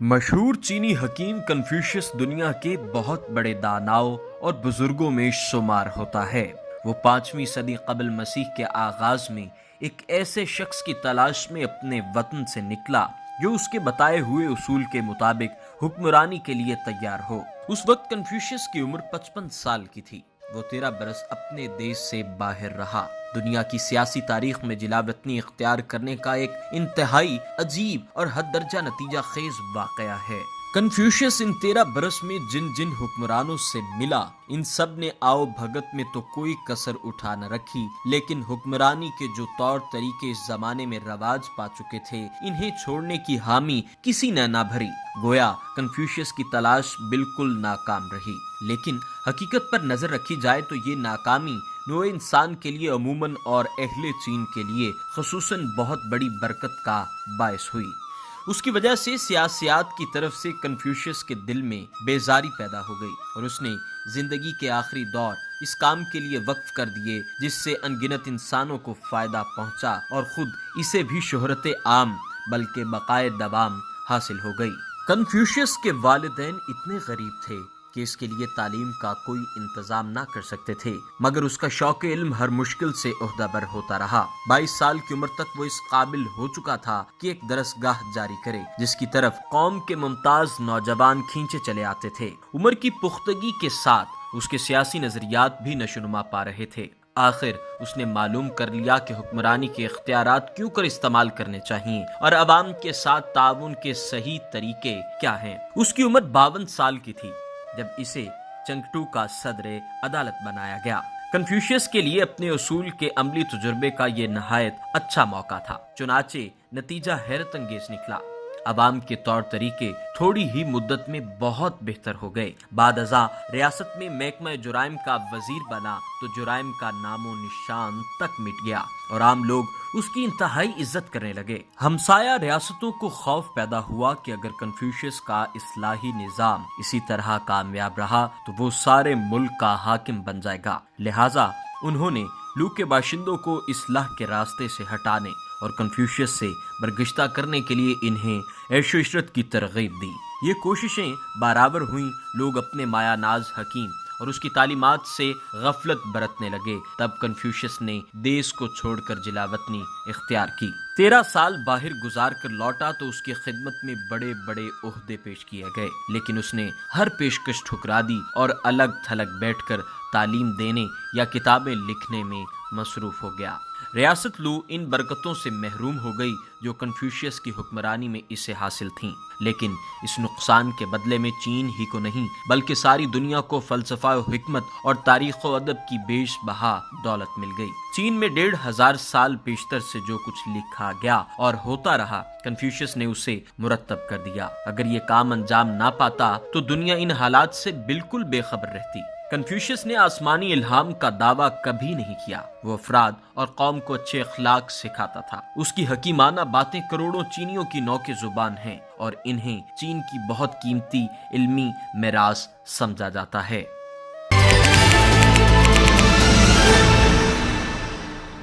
مشہور چینی حکیم کنفیوشس دنیا کے بہت بڑے داناؤں اور بزرگوں میں شمار ہوتا ہے۔ وہ 5ویں صدی قبل مسیح کے آغاز میں ایک ایسے شخص کی تلاش میں اپنے وطن سے نکلا جو اس کے بتائے ہوئے اصول کے مطابق حکمرانی کے لیے تیار ہو۔ اس وقت کنفیوشس کی عمر 55 سال کی تھی۔ وہ 13 برس اپنے دیش سے باہر رہا۔ دنیا کی سیاسی تاریخ میں جلاوطنی اختیار کرنے کا ایک انتہائی عجیب اور حد درجہ نتیجہ خیز واقعہ ہے۔ کنفیوشس ان 13 برس میں جن جن حکمرانوں سے ملا، ان سب نے آؤ بھگت میں تو کوئی کسر اٹھا نہ رکھی، لیکن حکمرانی کے جو طور طریقے اس زمانے میں رواج پا چکے تھے، انہیں چھوڑنے کی حامی کسی نے نہ بھری۔ گویا کنفیوشس کی تلاش بالکل ناکام رہی، لیکن حقیقت پر نظر رکھی جائے تو یہ ناکامی نوع انسان کے لیے عموماً اور اہل چین کے لیے خصوصاً بہت بڑی برکت کا باعث ہوئی۔ اس کی وجہ سے سیاسیات کی طرف سے کنفیوشس کے دل میں بیزاری پیدا ہو گئی اور اس نے زندگی کے آخری دور اس کام کے لیے وقف کر دیے جس سے ان گنت انسانوں کو فائدہ پہنچا اور خود اسے بھی شہرت عام بلکہ بقائے دوام حاصل ہو گئی۔ کنفیوشس کے والدین اتنے غریب تھے کہ اس کے لیے تعلیم کا کوئی انتظام نہ کر سکتے تھے، مگر اس کا شوق علم ہر مشکل سے عہدہ بر ہوتا رہا۔ 22 سال کی عمر تک وہ اس قابل ہو چکا تھا کہ ایک درسگاہ جاری کرے جس کی طرف قوم کے ممتاز نوجوان کھینچے چلے آتے تھے۔ عمر کی پختگی کے ساتھ اس کے سیاسی نظریات بھی نشوونما پا رہے تھے۔ آخر اس نے معلوم کر لیا کہ حکمرانی کے اختیارات کیوں کر استعمال کرنے چاہیے اور عوام کے ساتھ تعاون کے صحیح طریقے کیا ہیں۔ اس کی عمر 52 سال کی تھی جب اسے چنگٹو کا صدر عدالت بنایا گیا۔ کنفیوشس کے لیے اپنے اصول کے عملی تجربے کا یہ نہایت اچھا موقع تھا، چنانچہ نتیجہ حیرت انگیز نکلا۔ عوام کے طور طریقے تھوڑی ہی مدت میں بہت بہتر ہو گئے۔ بعد ازاں ریاست میں محکمہ جرائم کا وزیر بنا تو جرائم کا نام و نشان تک مٹ گیا اور عام لوگ اس کی انتہائی عزت کرنے لگے۔ ہمسایہ ریاستوں کو خوف پیدا ہوا کہ اگر کنفیوشس کا اصلاحی نظام اسی طرح کامیاب رہا تو وہ سارے ملک کا حاکم بن جائے گا، لہٰذا انہوں نے لو کے باشندوں کو اصلاح کے راستے سے ہٹانے اور کنفیوشس سے برگشتہ کرنے کے لیے انہیں عیش و عشرت کی ترغیب دی۔ یہ کوششیں برابر ہوئیں، لوگ اپنے مایہ ناز حکیم اور اس کی تعلیمات سے غفلت برتنے لگے۔ تب کنفیوشس نے دیس کو چھوڑ کر جلاوطنی اختیار کی۔ 13 سال باہر گزار کر لوٹا تو اس کی خدمت میں بڑے بڑے عہدے پیش کیے گئے، لیکن اس نے ہر پیشکش ٹھکرا دی اور الگ تھلگ بیٹھ کر تعلیم دینے یا کتابیں لکھنے میں مصروف ہو گیا۔ ریاست لو ان برکتوں سے محروم ہو گئی جو کنفیوشس کی حکمرانی میں اسے حاصل تھیں، لیکن اس نقصان کے بدلے میں چین ہی کو نہیں بلکہ ساری دنیا کو فلسفہ و حکمت اور تاریخ و ادب کی بیش بہا دولت مل گئی۔ چین میں 1500 سال پیشتر سے جو کچھ لکھا گیا اور ہوتا رہا، کنفیوشس نے اسے مرتب کر دیا۔ اگر یہ کام انجام نہ پاتا تو دنیا ان حالات سے بالکل بے خبر رہتی۔ کنفیوشس نے آسمانی الہام کا دعویٰ کبھی نہیں کیا۔ وہ افراد اور قوم کو اچھے اخلاق سکھاتا تھا۔ اس کی حکیمانہ باتیں کروڑوں چینیوں کی نوک زبان ہیں اور انہیں چین کی بہت قیمتی علمی میراث سمجھا جاتا ہے۔